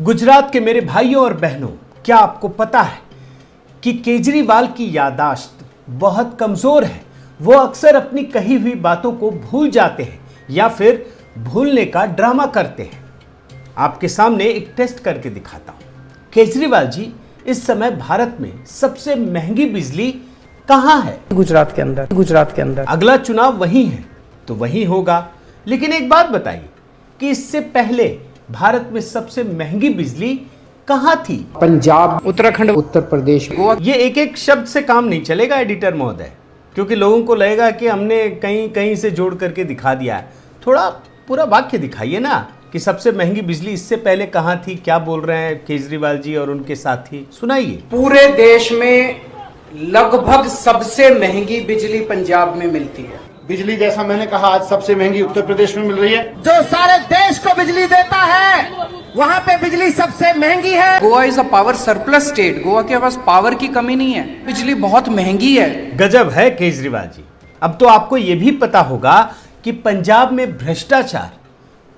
गुजरात के मेरे भाइयों और बहनों, क्या आपको पता है कि केजरीवाल की याददाश्त बहुत कमजोर है। वो अक्सर अपनी कही हुई बातों को भूल जाते हैं या फिर भूलने का ड्रामा करते हैं। आपके सामने एक टेस्ट करके दिखाता हूं। केजरीवाल जी, इस समय भारत में सबसे महंगी बिजली कहां है? गुजरात के अंदर। अगला चुनाव वहीं है तो वहीं होगा। लेकिन एक बात बताइए कि इससे पहले भारत में सबसे महंगी बिजली कहां थी? पंजाब, उत्तराखंड, उत्तर प्रदेश, गोवा। ये एक एक शब्द से काम नहीं चलेगा एडिटर महोदय, क्योंकि लोगों को लगेगा कि हमने कहीं कहीं से जोड़ करके दिखा दिया है। थोड़ा पूरा वाक्य दिखाइए ना कि सबसे महंगी बिजली इससे पहले कहां थी। क्या बोल रहे हैं केजरीवाल जी और उनके साथी, सुनाइए। पूरे देश में लगभग सबसे महंगी बिजली पंजाब में मिलती है। बिजली, जैसा मैंने कहा, आज सबसे महंगी उत्तर प्रदेश में मिल रही है। जो सारे देश को बिजली देता है वहाँ पे बिजली सबसे महंगी है। Goa is a power surplus state. Goa के पास पावर की कमी नहीं है, बिजली बहुत महंगी है। गजब है केजरीवाल जी। अब तो आपको यह भी पता होगा कि पंजाब में भ्रष्टाचार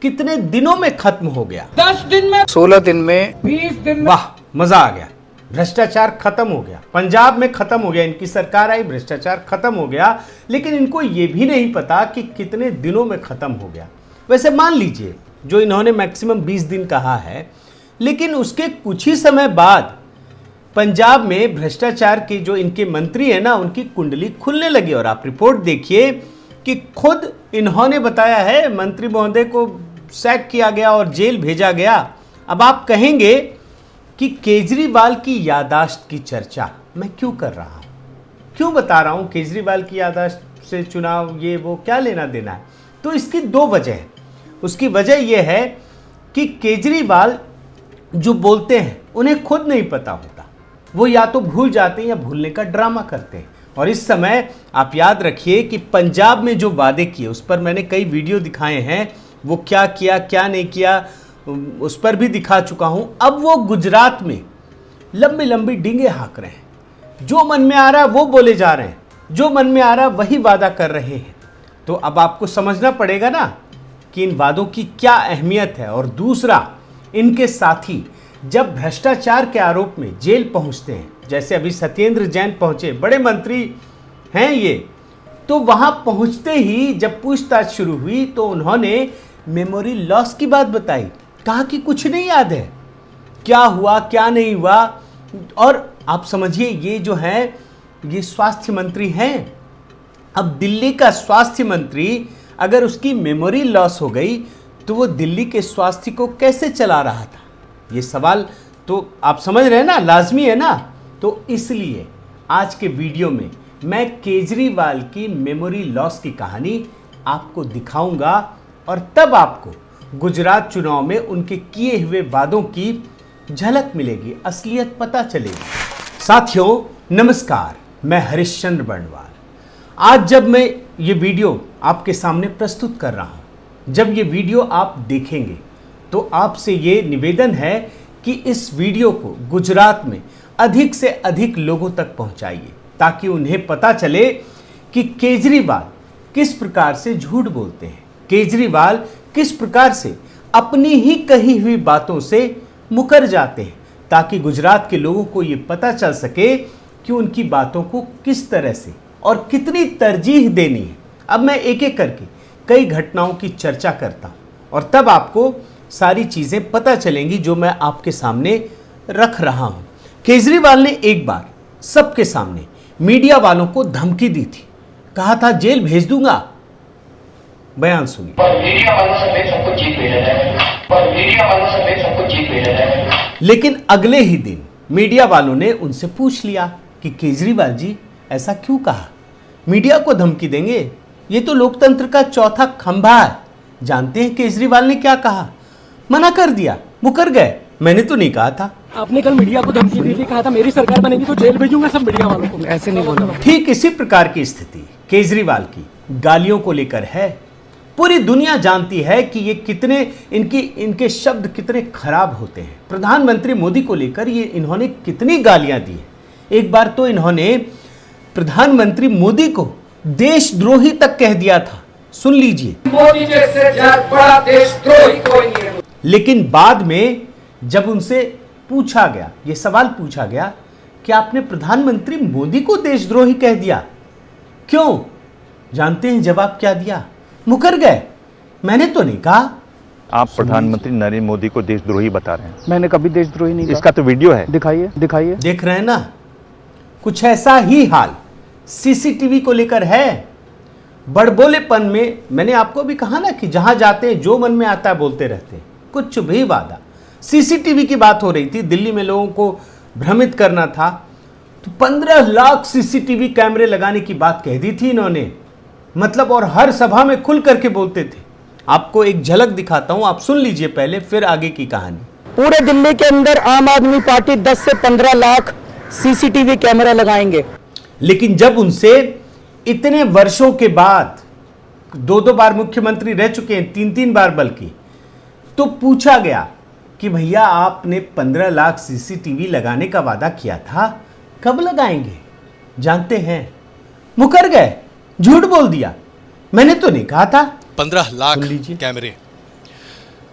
कितने दिनों में खत्म हो गया? 10 दिन में, 16 दिन में, 20 दिन में। वाह, मजा आ गया। भ्रष्टाचार खत्म हो गया, पंजाब में खत्म हो गया। इनकी सरकार आई, भ्रष्टाचार खत्म हो गया। लेकिन इनको यह भी नहीं पता कि कितने दिनों में खत्म हो गया। वैसे मान लीजिए जो इन्होंने मैक्सिमम 20 दिन कहा है, लेकिन उसके कुछ ही समय बाद पंजाब में भ्रष्टाचार के जो इनके मंत्री हैं ना, उनकी कुंडली खुलने लगी। और आप रिपोर्ट देखिए कि खुद इन्होंने बताया है, मंत्री महोदय को सैक किया गया और जेल भेजा गया। अब आप कहेंगे कि केजरीवाल की याददाश्त की चर्चा मैं क्यों कर रहा हूं, क्यों बता रहा हूं? केजरीवाल की याददाश्त से चुनाव ये वो क्या लेना देना है? तो इसकी दो वजह है। उसकी वजह यह है कि केजरीवाल जो बोलते हैं उन्हें खुद नहीं पता होता। वो या तो भूल जाते हैं या भूलने का ड्रामा करते हैं। और इस समय आप याद रखिए कि पंजाब में जो वादे किए, उस पर मैंने कई वीडियो दिखाए हैं। वो क्या किया क्या नहीं किया उस पर भी दिखा चुका हूं। अब वो गुजरात में लंबी लंबी डींगे हाँक रहे हैं। जो मन में आ रहा है वो बोले जा रहे हैं, जो मन में आ रहा है वही वादा कर रहे हैं। तो अब आपको समझना पड़ेगा ना कि इन वादों की क्या अहमियत है। और दूसरा, इनके साथी जब भ्रष्टाचार के आरोप में जेल पहुंचते हैं, जैसे अभी सत्येंद्र जैन पहुंचे, बड़े मंत्री हैं ये, तो वहां पहुंचते ही जब पूछताछ शुरू हुई तो उन्होंने मेमोरी लॉस की बात बताई। कहा कि कुछ नहीं याद है, क्या हुआ क्या नहीं हुआ। और आप समझिए, ये जो है ये स्वास्थ्य मंत्री हैं। अब दिल्ली का स्वास्थ्य मंत्री अगर उसकी मेमोरी लॉस हो गई तो वो दिल्ली के स्वास्थ्य को कैसे चला रहा था? ये सवाल तो आप समझ रहे हैं ना, लाजमी है ना। तो इसलिए आज के वीडियो में मैं केजरीवाल की मेमोरी लॉस की कहानी आपको दिखाऊंगा और तब आपको गुजरात चुनाव में उनके किए हुए वादों की झलक मिलेगी, असलियत पता चलेगी। साथियों नमस्कार, मैं हरिश्चंद्र बर्णवाल। आज जब मैं ये वीडियो आपके सामने प्रस्तुत कर रहा हूं, जब ये वीडियो आप देखेंगे तो आपसे ये निवेदन है कि इस वीडियो को गुजरात में अधिक से अधिक लोगों तक पहुंचाइए, ताकि उन्हें पता चले कि केजरीवाल किस प्रकार से झूठ बोलते हैं, केजरीवाल किस प्रकार से अपनी ही कही हुई बातों से मुकर जाते हैं, ताकि गुजरात के लोगों को ये पता चल सके कि उनकी बातों को किस तरह से और कितनी तरजीह देनी है। अब मैं एक एक करके कई घटनाओं की चर्चा करता हूं और तब आपको सारी चीजें पता चलेंगी जो मैं आपके सामने रख रहा हूं। केजरीवाल ने एक बार सबके सामने मीडिया वालों को धमकी दी थी, कहा था जेल भेज दूंगा। बयान सुनिए। लेकिन अगले ही दिन मीडिया वालों ने उनसे पूछ लिया कि केजरीवाल जी ऐसा क्यों कहा, मीडिया को धमकी देंगे? ये तो लोकतंत्र का चौथा खंभा है। जानते हैं केजरीवाल ने क्या कहा? मना कर दिया, मुकर गए। मैंने तो नहीं कहा था। आपने कल मीडिया को धमकी दी थी, कहा था मेरी सरकार बनेगी तो जेल भेजूंगा सब मीडिया वालों को। ऐसे नहीं बोला। ठीक इसी प्रकार की स्थिति केजरीवाल की गालियों को लेकर है। पूरी दुनिया जानती है कि ये कितने इनके शब्द कितने खराब होते हैं। प्रधानमंत्री मोदी को लेकर ये इन्होंने कितनी गालियां दी है। एक बार तो इन्होंने प्रधानमंत्री मोदी को देशद्रोही तक कह दिया था। सुन लीजिए। मोदी जैसे बड़ा देशद्रोही कोई नहीं है। लेकिन बाद में जब उनसे पूछा गया, ये सवाल पूछा गया कि आपने प्रधानमंत्री मोदी को देशद्रोही कह दिया, क्यों? जानते हैं जवाब क्या दिया? मुकर गए। मैंने तो नहीं कहा। आप प्रधानमंत्री नरेंद्र मोदी को देशद्रोही बता रहे हैं। मैंने कभी देशद्रोही नहीं इसका तो वीडियो है। दिखाइए दिखाइए। देख रहे हैं ना, कुछ ऐसा ही हाल सीसीटीवी को लेकर है। बड़बोलेपन में मैंने आपको भी कहा ना कि जहां जाते हैं जो मन में आता है बोलते रहते हैं, कुछ भी वादा। सीसीटीवी की बात हो रही थी, दिल्ली में लोगों को भ्रमित करना था, तो 15 लाख सीसीटीवी कैमरे लगाने की बात कह दी थी इन्होंने, मतलब, और हर सभा में खुल करके बोलते थे। आपको एक झलक दिखाता हूं, आप सुन लीजिए पहले, फिर आगे की कहानी। पूरे दिल्ली के अंदर आम आदमी पार्टी 10 से 15 लाख सीसीटीवी कैमरा लगाएंगे। लेकिन जब उनसे इतने वर्षों के बाद, 2 बार मुख्यमंत्री रह चुके हैं, 3 बार बल्कि, तो पूछा गया कि भैया आपने 15 लाख सीसीटीवी लगाने का वादा किया था, कब लगाएंगे? जानते हैं, मुकर गए, झूठ बोल दिया। मैंने तो नहीं कहा था। 15 लाख सुन लीजिए। कैमरे,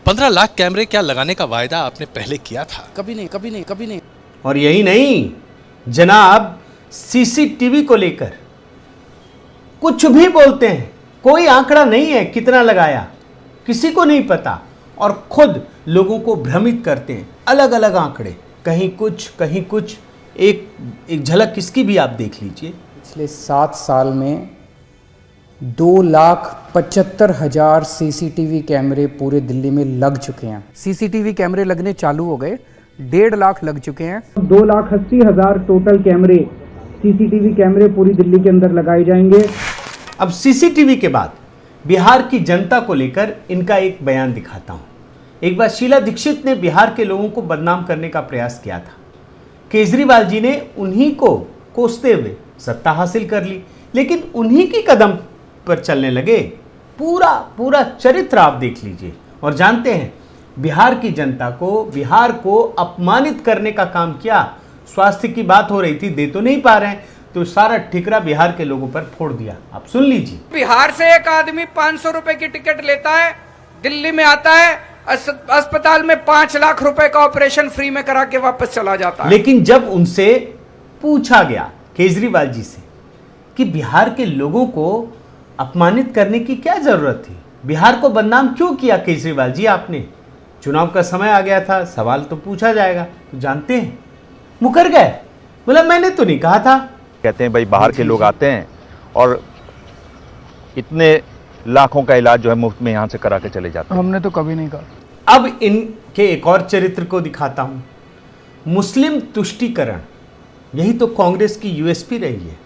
15 लाख कैमरे क्या लगाने का वायदा आपने पहले किया था? कभी नहीं कभी नहीं कभी नहीं। और यही नहीं जनाब, सीसीटीवी को लेकर कुछ भी बोलते हैं, कोई आंकड़ा नहीं है कितना लगाया, किसी को नहीं पता, और खुद लोगों को भ्रमित करते हैं, अलग अलग आंकड़े, कहीं कुछ। एक झलक इसकी भी आप देख लीजिए। पिछले 7 साल में 2,75,000 सीसीटीवी कैमरे पूरे दिल्ली में लग चुके हैं। सीसीटीवी कैमरे लगने चालू हो गए, 1.5 लाख लग चुके हैं। 2,80,000 टोटल कैमरे, सीसीटीवी कैमरे पूरी दिल्ली के अंदर लगाए जाएंगे। अब सीसीटीवी के बाद बिहार की जनता को लेकर इनका एक बयान दिखाता हूं। एक बार शीला दीक्षित ने बिहार के लोगों को बदनाम करने का प्रयास किया था। केजरीवाल जी ने उन्हीं को कोसते हुए सत्ता हासिल कर ली, लेकिन उन्हीं की कदम पर चलने लगे। पूरा चरित्र आप देख लीजिए और जानते हैं बिहार की जनता को, बिहार को अपमानित करने का काम किया। स्वास्थ्य की बात हो रही थी, दे तो नहीं पा रहे हैं, तो सारा ठिकरा बिहार के लोगों पर फोड़ दिया। आप सुन लीजिए। बिहार से एक आदमी 500 रुपए की टिकट लेता है, दिल्ली में आता है, अस्पताल में 5 लाख रुपए का ऑपरेशन फ्री में करा के वापस चला जाता है। लेकिन जब उनसे पूछा गया केजरीवाल जी से कि बिहार के लोगों को अपमानित करने की क्या जरूरत थी, बिहार को बदनाम क्यों किया केजरीवाल जी आपने, चुनाव का समय आ गया था, सवाल तो पूछा जाएगा, तो जानते हैं, मुकर गए। बोला मैंने तो नहीं कहा था। कहते हैं भाई बाहर के लोग आते हैं और इतने लाखों का इलाज जो है मुफ्त में यहाँ से करा के चले जाते हैं। हमने तो कभी नहीं कहा। अब इनके एक और चरित्र को दिखाता हूं। मुस्लिम तुष्टीकरण, यही तो कांग्रेस की यूएसपी रही है।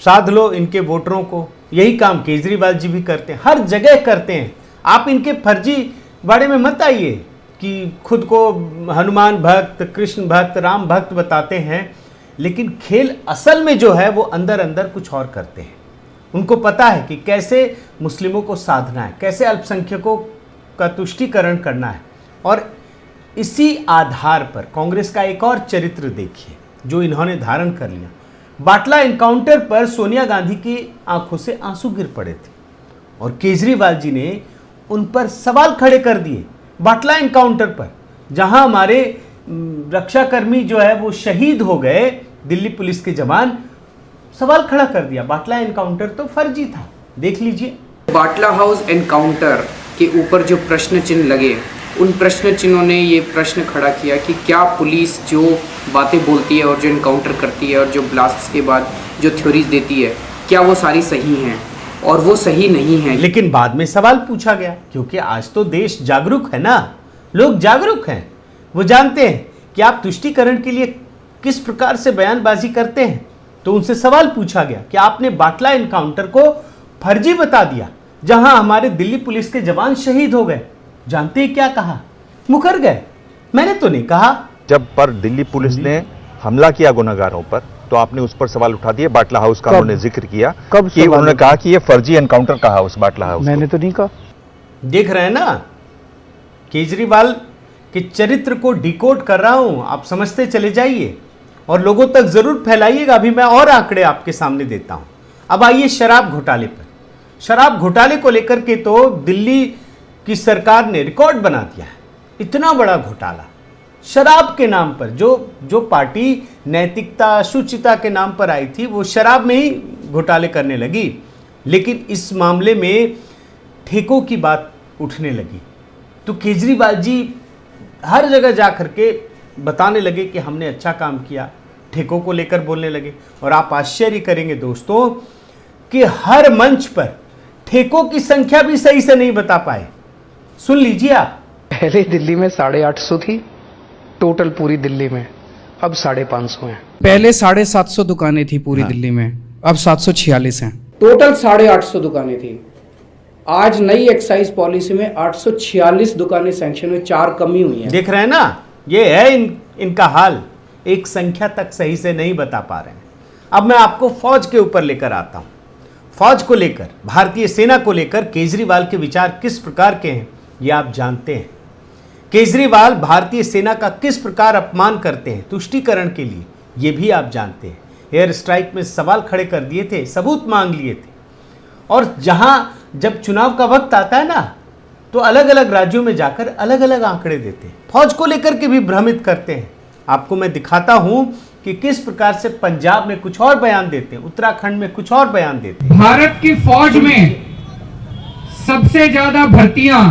साध लो इनके वोटरों को, यही काम केजरीवाल जी भी करते हैं, हर जगह करते हैं। आप इनके फर्जी बारे में मत आइए कि खुद को हनुमान भक्त, कृष्ण भक्त, राम भक्त बताते हैं, लेकिन खेल असल में जो है वो अंदर अंदर कुछ और करते हैं। उनको पता है कि कैसे मुस्लिमों को साधना है, कैसे अल्पसंख्यकों का तुष्टीकरण करना है। और इसी आधार पर कांग्रेस का एक और चरित्र देखिए जो इन्होंने धारण कर लिया। बाटला एनकाउंटर पर सोनिया गांधी की आंखों से आंसू गिर पड़े थे और केजरीवाल जी ने उन पर सवाल खड़े कर दिए। बाटला एनकाउंटर पर जहां हमारे रक्षाकर्मी जो है वो शहीद हो गए, दिल्ली पुलिस के जवान, सवाल खड़ा कर दिया, बाटला एनकाउंटर तो फर्जी था। देख लीजिए। बाटला हाउस एनकाउंटर के ऊपर जो प्रश्न चिन्ह लगे, उन प्रश्न चिन्हों ने ये प्रश्न खड़ा किया कि क्या पुलिस जो बातें बोलती है और जो एनकाउंटर करती है और जो ब्लास्ट के बाद जो थ्योरीज देती है, क्या वो सारी सही हैं? और वो सही नहीं है। लेकिन बाद में सवाल पूछा गया, क्योंकि आज तो देश जागरूक है ना, लोग जागरूक हैं, वो जानते हैं कि आप तुष्टीकरण के लिए किस प्रकार से बयानबाजी करते हैं। तो उनसे सवाल पूछा गया कि आपने बाटला एनकाउंटर को फर्जी बता दिया जहां हमारे दिल्ली पुलिस के जवान शहीद हो गए। जानते हैं क्या कहा? मुकर गए। मैंने तो नहीं कहा। जब पर दिल्ली पुलिस ने हमला किया गुनहगारों पर, तो आपने उस पर सवाल उठा दिए। बाटला हाउस का उन्होंने जिक्र किया कि उन्होंने कहा कि ये फर्जी एनकाउंटर कहा उस बाटला हाउस। मैंने तो नहीं कहा। देख रहे हैं ना, केजरीवाल के चरित्र को डिकोड कर रहा हूं, आप समझते चले जाइए और लोगों तक जरूर फैलाइएगा। अभी मैं और आंकड़े आपके सामने देता हूं। अब आइए शराब घोटाले पर। शराब घोटाले को लेकर के तो दिल्ली की सरकार ने रिकॉर्ड बना दिया है। इतना बड़ा घोटाला शराब के नाम पर, जो पार्टी नैतिकता शुचिता के नाम पर आई थी वो शराब में ही घोटाले करने लगी। लेकिन इस मामले में ठेकों की बात उठने लगी तो केजरीवाल जी हर जगह जा करके बताने लगे कि हमने अच्छा काम किया, ठेकों को लेकर बोलने लगे। और आप आश्चर्य करेंगे दोस्तों कि हर मंच पर ठेकों की संख्या भी सही से नहीं बता पाए। सुन लीजिए आप। पहले दिल्ली में 850 थी टोटल पूरी दिल्ली में, अब 550 हैं। पहले 750 दुकानें थी पूरी दिल्ली में, अब 746 हैं। टोटल 850 दुकानें थी। आज नई एक्साइज पॉलिसी में 846 दुकानें सैंक्शन हुई, 4 कमी हुई है। देख रहे हैं ना, ये है इनका हाल, एक संख्या तक सही से नहीं बता पा रहे हैं। अब मैं आपको फौज के ऊपर लेकर आता हूं। फौज को लेकर, भारतीय सेना को लेकर केजरीवाल के विचार किस प्रकार के हैं ये आप जानते हैं। केजरीवाल भारतीय सेना का किस प्रकार अपमान करते हैं तुष्टीकरण के लिए, ये भी आप जानते हैं। एयर स्ट्राइक में सवाल खड़े कर दिए थे, सबूत मांग लिए थे। और जब चुनाव का वक्त आता है ना तो अलग अलग राज्यों में जाकर अलग अलग आंकड़े देते हैं, फौज को लेकर के भी भ्रमित करते हैं। आपको मैं दिखाता हूं कि किस प्रकार से पंजाब में कुछ और बयान देते हैं, उत्तराखंड में कुछ और बयान देते हैं। भारत की फौज में सबसे ज्यादा भर्तियां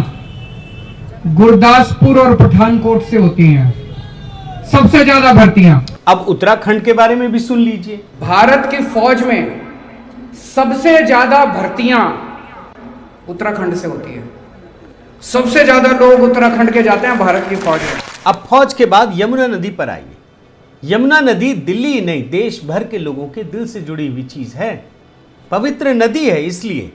गुरदासपुर और पठानकोट से होती हैं, सबसे ज्यादा भर्तियां। अब उत्तराखंड के बारे में भी सुन लीजिए। भारत की फौज में सबसे ज्यादा भर्तियां उत्तराखंड से होती है, सबसे ज्यादा लोग उत्तराखंड के जाते हैं भारत की फौज में। अब फौज के बाद यमुना नदी पर आइए। यमुना नदी दिल्ली ही नहीं देश भर के लोगों के दिल से जुड़ी हुई चीज है, पवित्र नदी है इसलिए।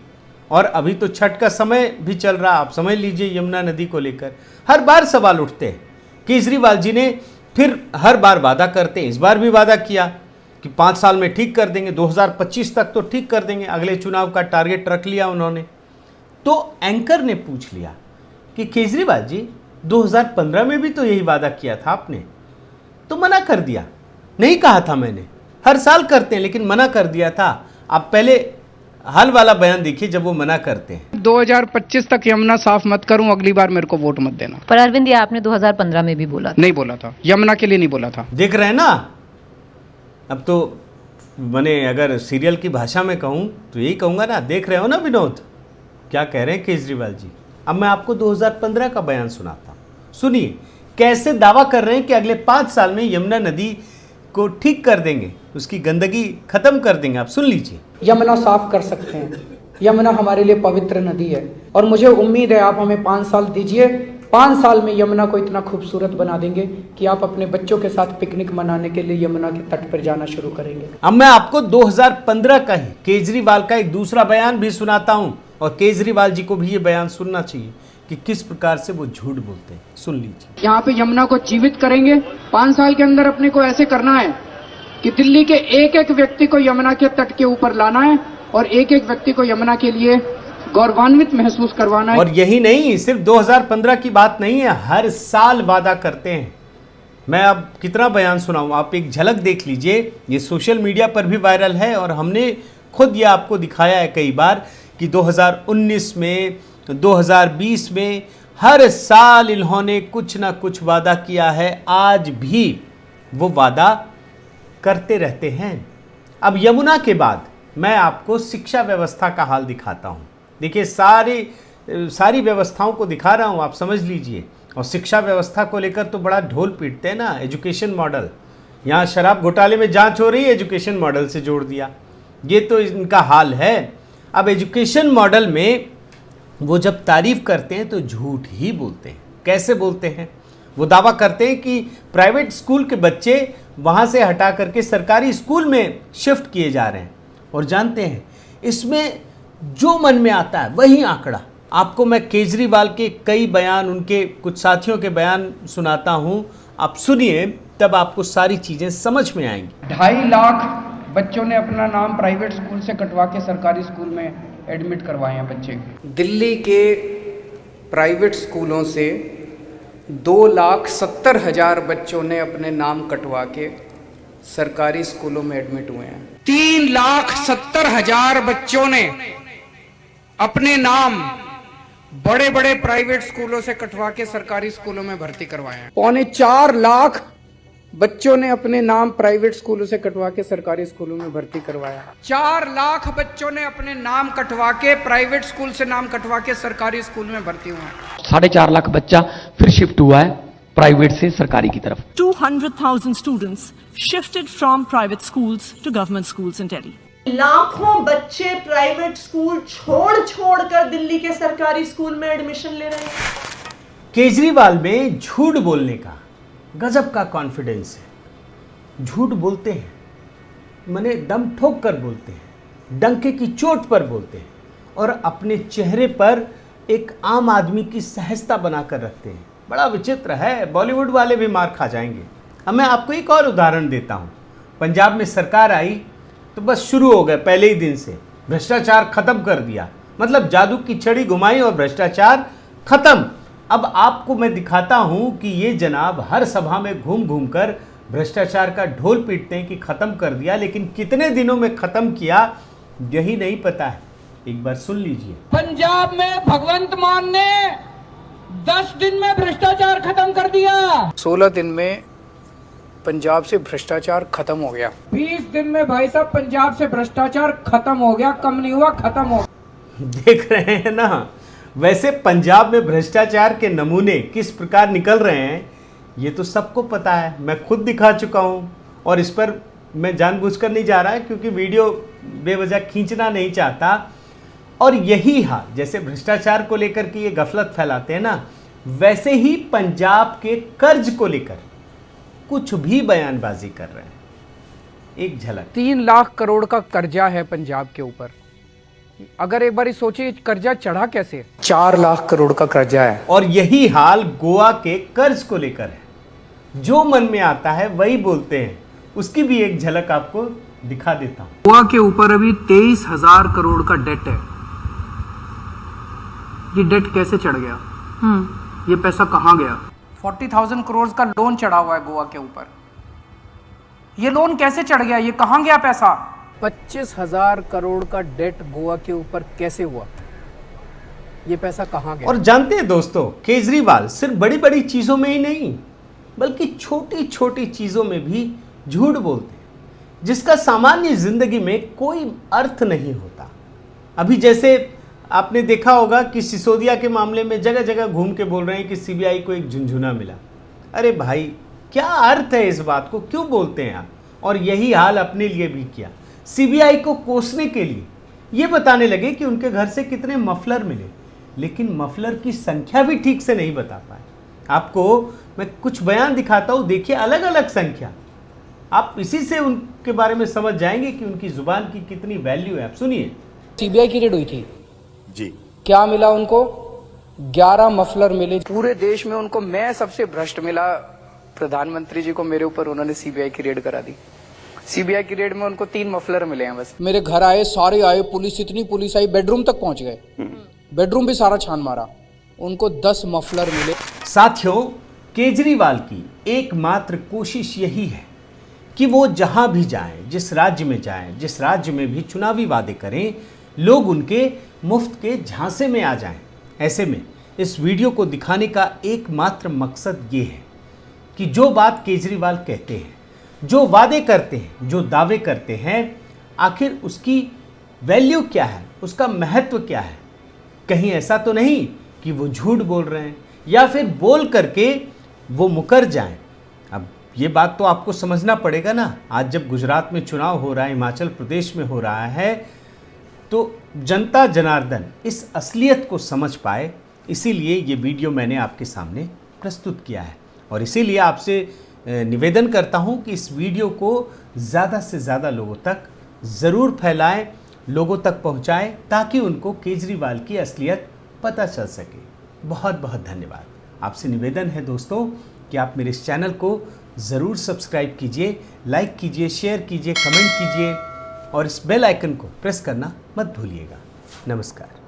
और अभी तो छठ का समय भी चल रहा, आप समझ लीजिए यमुना नदी को लेकर हर बार सवाल उठते हैं। केजरीवाल जी ने फिर हर बार वादा करते हैं, इस बार भी वादा किया कि 5 साल में ठीक कर देंगे, 2025 तक तो ठीक कर देंगे, अगले चुनाव का टारगेट रख लिया उन्होंने। तो एंकर ने पूछ लिया कि केजरीवाल जी 2015 में भी तो यही वादा किया था आपने, तो मना कर दिया। नहीं कहा था मैंने, हर साल करते हैं लेकिन मना कर दिया था। आप पहले हाल वाला बयान देखिए जब वो मना करते हैं। 2025 तक यमुना साफ मत करूं, अगली बार मेरे को वोट मत देना। पर अरविंद ये आपने 2015 में भी बोला था। नहीं बोला था, यमुना के लिए नहीं बोला था। देख रहे हैं ना, अब तो मैंने अगर सीरियल की भाषा में कहूं तो यही कहूंगा ना, देख रहे हो ना विनोद क्या कह रहे हैं केजरीवाल जी। अब मैं आपको 2015 का बयान सुनाता हूं, सुनिए कैसे दावा कर रहे हैं कि अगले 5 साल में यमुना नदी को ठीक कर देंगे, उसकी गंदगी खत्म कर देंगे। आप सुन लीजिए। यमुना साफ कर सकते हैं, यमुना हमारे लिए पवित्र नदी है और मुझे उम्मीद है आप हमें 5 साल दीजिए, 5 साल में यमुना को इतना खूबसूरत बना देंगे कि आप अपने बच्चों के साथ पिकनिक मनाने के लिए यमुना के तट पर जाना शुरू करेंगे। अब मैं आपको 2015 का ही केजरीवाल का एक दूसरा बयान भी सुनाता हूं और केजरीवाल जी को भी ये बयान सुनना चाहिए कि किस प्रकार से वो झूठ बोलते हैं। सुन लीजिए। यहाँ पे यमुना को जीवित करेंगे, 5 साल के अंदर अपने को ऐसे करना है कि दिल्ली के एक एक व्यक्ति को यमुना के तट के ऊपर लाना है और एक एक व्यक्ति को यमुना के लिए गौरवान्वित महसूस करवाना है। और यही नहीं, सिर्फ 2015 की बात नहीं है, हर साल वादा करते हैं। मैं अब कितना बयान सुनाऊं, आप एक झलक देख लीजिए। ये सोशल मीडिया पर भी वायरल है और हमने खुद ये आपको दिखाया है कई बार कि 2019 में, 2020 में हर साल इन्होंने कुछ ना कुछ वादा किया है, आज भी वो वादा करते रहते हैं। अब यमुना के बाद मैं आपको शिक्षा व्यवस्था का हाल दिखाता हूँ। देखिए सारी व्यवस्थाओं को दिखा रहा हूँ, आप समझ लीजिए। और शिक्षा व्यवस्था को लेकर तो बड़ा ढोल पीटते हैं ना, एजुकेशन मॉडल। यहाँ शराब घोटाले में जांच हो रही है, एजुकेशन मॉडल से जोड़ दिया, ये तो इनका हाल है। अब एजुकेशन मॉडल में वो जब तारीफ करते हैं तो झूठ ही बोलते हैं। कैसे बोलते हैं? वो दावा करते हैं कि प्राइवेट स्कूल के बच्चे वहाँ से हटा करके सरकारी स्कूल में शिफ्ट किए जा रहे हैं। और जानते हैं इसमें जो मन में आता है वही आंकड़ा। आपको मैं केजरीवाल के कई बयान, उनके कुछ साथियों के बयान सुनाता हूँ, आप सुनिए, तब आपको सारी चीज़ें समझ में आएंगी। 2.5 लाख बच्चों ने अपना नाम प्राइवेट स्कूल से कटवा के सरकारी स्कूल में एडमिट करवाए हैं बच्चे। दिल्ली के प्राइवेट स्कूलों से 2,70,000 बच्चों ने अपने नाम कटवा के सरकारी स्कूलों में एडमिट हुए हैं। 3,70,000 बच्चों ने अपने नाम बड़े बड़े प्राइवेट स्कूलों से कटवा के सरकारी स्कूलों में भर्ती करवाए हैं। 4.25 लाख बच्चों ने अपने नाम प्राइवेट स्कूलों से कटवा के सरकारी स्कूलों में भर्ती करवाया। 4 लाख बच्चों ने अपने नाम कटवा के प्राइवेट स्कूल से नाम कटवा के सरकारी स्कूल में भर्ती हुए हैं। 4.5 लाख बच्चा फिर शिफ्ट हुआ है प्राइवेट से सरकारी की तरफ। 200,000 students shifted from private schools to government schools in Delhi. लाखों बच्चे प्राइवेट स्कूल छोड़ कर दिल्ली के सरकारी स्कूल में एडमिशन ले रहे हैं। केजरीवाल में झूठ बोलने का गजब का कॉन्फिडेंस है। झूठ बोलते हैं, माने दम ठोक कर बोलते हैं, डंके की चोट पर बोलते हैं और अपने चेहरे पर एक आम आदमी की सहजता बनाकर रखते हैं। बड़ा विचित्र है, बॉलीवुड वाले भी मार खा जाएंगे। अब मैं आपको एक और उदाहरण देता हूँ। पंजाब में सरकार आई तो बस शुरू हो गए, पहले ही दिन से भ्रष्टाचार खत्म कर दिया, मतलब जादू की छड़ी घुमाई और भ्रष्टाचार खत्म। अब आपको मैं दिखाता हूं कि ये जनाब हर सभा में घूम घूम कर भ्रष्टाचार का ढोल पीटते हैं कि खत्म कर दिया, लेकिन कितने दिनों में खत्म किया यही नहीं पता है। एक बार सुन लीजिए। पंजाब में भगवंत मान ने 10 दिन में भ्रष्टाचार खत्म कर दिया। 16 दिन में पंजाब से भ्रष्टाचार खत्म हो गया। 20 दिन में भाई साहब पंजाब से भ्रष्टाचार खत्म हो गया, कम नहीं हुआ, खत्म हो गया। देख रहे हैं ना, वैसे पंजाब में भ्रष्टाचार के नमूने किस प्रकार निकल रहे हैं ये तो सबको पता है, मैं खुद दिखा चुका हूं और इस पर मैं जानबूझकर नहीं जा रहा है क्योंकि वीडियो बेवजह खींचना नहीं चाहता। और यही हाल, जैसे भ्रष्टाचार को लेकर के ये गफलत फैलाते हैं ना, वैसे ही पंजाब के कर्ज को लेकर कुछ भी बयानबाजी कर रहे हैं। एक झलक। 3 लाख करोड़ का कर्जा है पंजाब के ऊपर। अगर एक बार सोचिए कर्जा चढ़ा कैसे। 4 लाख करोड़ का कर्जा है। और यही हाल गोवा के कर्ज को लेकर है। जो मन में आता है वही बोलते हैं। उसकी भी एक झलक आपको दिखा देता हूं। गोवा के ऊपर अभी 23,000 करोड़ का डेट है। ये डेट कैसे चढ़ गया? ये पैसा कहाँ गया? 40,000 करोड़ का लोन चढ़ा हुआ है गोवा के ऊपर। ये लोन कैसे चढ़ गया? ये कहाँ गया पैसा? 25,000 करोड़ का डेट गोवा के ऊपर कैसे हुआ? ये पैसा कहाँ गया? और जानते हैं दोस्तों, केजरीवाल सिर्फ बड़ी बड़ी चीजों में ही नहीं बल्कि छोटी छोटी चीजों में भी झूठ बोलते हैं, जिसका सामान्य जिंदगी में कोई अर्थ नहीं होता। अभी जैसे आपने देखा होगा कि सिसोदिया के मामले में जगह जगह घूम के बोल रहे हैं कि सीबीआई को एक झुनझुना मिला। अरे भाई, क्या अर्थ है इस बात को, क्यों बोलते हैं आप? और यही हाल अपने लिए भी किया। सीबीआई को कोसने के लिए ये बताने लगे कि उनके घर से कितने मफलर मिले, लेकिन मफलर की संख्या भी ठीक से नहीं बता पाए। आपको मैं कुछ बयान दिखाता हूँ, देखिए अलग अलग संख्या। आप इसी से उनके बारे में समझ जाएंगे कि उनकी जुबान की कितनी वैल्यू है। आप सुनिए। सीबीआई की रेड हुई थी जी, क्या मिला उनको? 11 मफलर मिले पूरे देश में। उनको मैं सबसे भ्रष्ट मिला। प्रधानमंत्री जी को मेरे ऊपर उन्होंने सीबीआई की रेड करा दी। सीबीआई की रेड में उनको 3 मफलर मिले हैं बस। मेरे घर आए, सारे आए, पुलिस, इतनी पुलिस आई, बेडरूम तक पहुंच गए। बेडरूम भी सारा छान मारा, उनको 10 मफलर मिले। साथियों, केजरीवाल की एकमात्र कोशिश यही है कि वो जहां भी जाएं, जिस राज्य में जाएं, जिस राज्य में भी चुनावी वादे करें, लोग उनके मुफ्त के झांसे में आ जाएं। ऐसे में इस वीडियो को दिखाने का एकमात्र मकसद ये है कि जो बात केजरीवाल कहते हैं, जो वादे करते हैं, जो दावे करते हैं, आखिर उसकी वैल्यू क्या है, उसका महत्व क्या है। कहीं ऐसा तो नहीं कि वो झूठ बोल रहे हैं या फिर बोल करके वो मुकर जाएं। अब ये बात तो आपको समझना पड़ेगा ना। आज जब गुजरात में चुनाव हो रहा है, हिमाचल प्रदेश में हो रहा है, तो जनता जनार्दन इस असलियत को समझ पाए, इसीलिए ये वीडियो मैंने आपके सामने प्रस्तुत किया है। और इसीलिए आपसे निवेदन करता हूँ कि इस वीडियो को ज़्यादा से ज़्यादा लोगों तक ज़रूर फैलाएं, लोगों तक पहुँचाएं, ताकि उनको केजरीवाल की असलियत पता चल सके। बहुत बहुत धन्यवाद। आपसे निवेदन है दोस्तों कि आप मेरे इस चैनल को ज़रूर सब्सक्राइब कीजिए, लाइक कीजिए, शेयर कीजिए, कमेंट कीजिए और इस बेल आइकन को प्रेस करना मत भूलिएगा। नमस्कार।